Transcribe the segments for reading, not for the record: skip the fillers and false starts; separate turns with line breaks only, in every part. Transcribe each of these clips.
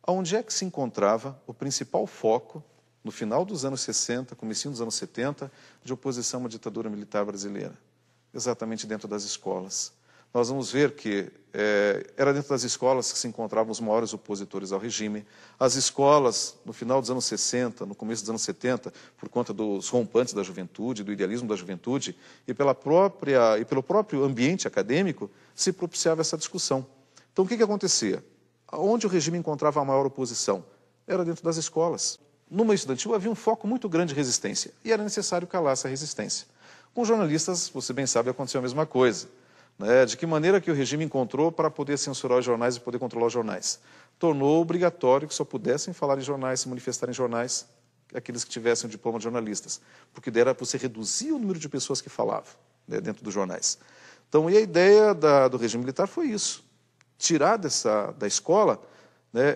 Onde é que se encontrava o principal foco, no final dos anos 60, comecinho dos anos 70, de oposição à ditadura militar brasileira? Exatamente dentro das escolas. Nós vamos ver que era dentro das escolas que se encontravam os maiores opositores ao regime. As escolas, no final dos anos 60, no começo dos anos 70, por conta dos rompantes da juventude, do idealismo da juventude, e pelo próprio ambiente acadêmico, se propiciava essa discussão. Então, o que acontecia? Onde o regime encontrava a maior oposição? Era dentro das escolas. No meio estudantil havia um foco muito grande de resistência, e era necessário calar essa resistência. Com jornalistas, você bem sabe, aconteceu a mesma coisa. De que maneira que o regime encontrou para poder censurar os jornais e poder controlar os jornais? Tornou obrigatório que só pudessem falar em jornais, se manifestar em jornais, aqueles que tivessem o diploma de jornalistas, porque era para você reduzir o número de pessoas que falavam dentro dos jornais. Então, e a ideia do regime militar foi isso, tirar da escola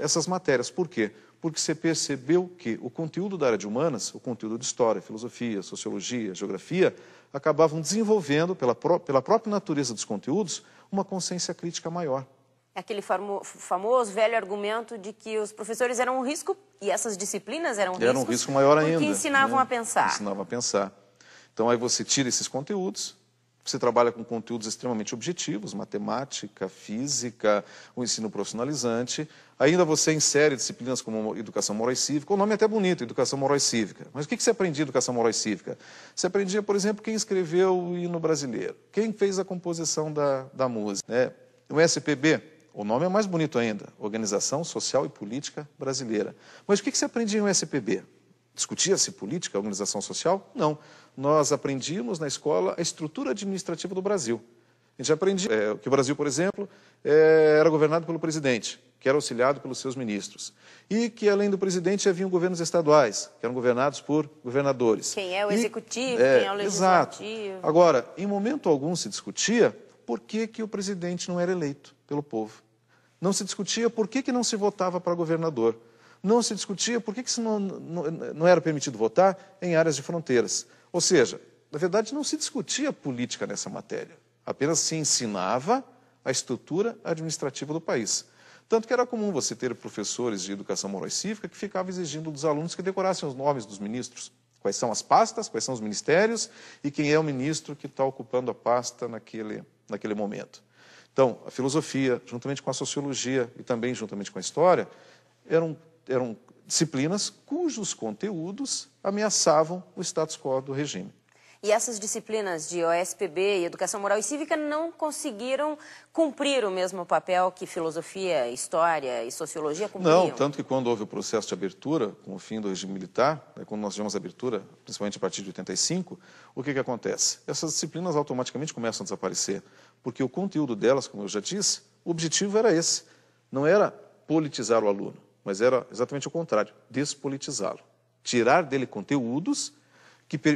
essas matérias. Por quê? Porque você percebeu que o conteúdo da área de humanas, o conteúdo de história, filosofia, sociologia, geografia, acabavam desenvolvendo, pela própria natureza dos conteúdos, uma consciência crítica maior.
Aquele famoso velho argumento de que os professores eram um risco, e essas disciplinas eram
um risco maior ainda.
Porque ensinavam a pensar.
Ensinavam a pensar. Então, aí você tira esses conteúdos, você trabalha com conteúdos extremamente objetivos, matemática, física, o ensino profissionalizante. Ainda você insere disciplinas como educação moral e cívica. O nome é até bonito, educação moral e cívica. Mas o que você aprendia em educação moral e cívica? Você aprendia, por exemplo, quem escreveu o hino brasileiro, quem fez a composição da música. O SPB, o nome é mais bonito ainda, Organização Social e Política Brasileira. Mas o que você aprendia no SPB? Discutia-se política, organização social? Não. Nós aprendíamos na escola a estrutura administrativa do Brasil. A gente aprendia que o Brasil, por exemplo, era governado pelo presidente, que era auxiliado pelos seus ministros. E que, além do presidente, haviam governos estaduais, que eram governados por governadores.
Quem é o executivo, quem é o legislativo.
Exato. Agora, em momento algum se discutia por que o presidente não era eleito pelo povo. Não se discutia por que não se votava para governador. Não se discutia por que isso não era permitido votar em áreas de fronteiras. Ou seja, na verdade, não se discutia política nessa matéria. Apenas se ensinava a estrutura administrativa do país. Tanto que era comum você ter professores de educação moral e cívica que ficavam exigindo dos alunos que decorassem os nomes dos ministros. Quais são as pastas, quais são os ministérios e quem é o ministro que está ocupando a pasta naquele momento. Então, a filosofia, juntamente com a sociologia e também juntamente com a história, eram disciplinas cujos conteúdos ameaçavam o status quo do regime.
E essas disciplinas de OSPB e Educação Moral e Cívica não conseguiram cumprir o mesmo papel que filosofia, história e sociologia cumpriam?
Não, tanto que quando houve o processo de abertura, com o fim do regime militar, quando nós tivemos a abertura, principalmente a partir de 85, o que acontece? Essas disciplinas automaticamente começam a desaparecer, porque o conteúdo delas, como eu já disse, o objetivo era esse, não era politizar o aluno, mas era exatamente o contrário, despolitizá-lo. Tirar dele conteúdos,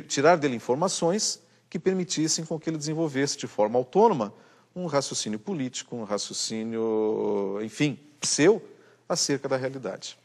tirar dele informações que permitissem com que ele desenvolvesse de forma autônoma um raciocínio político, um raciocínio, enfim, seu, acerca da realidade.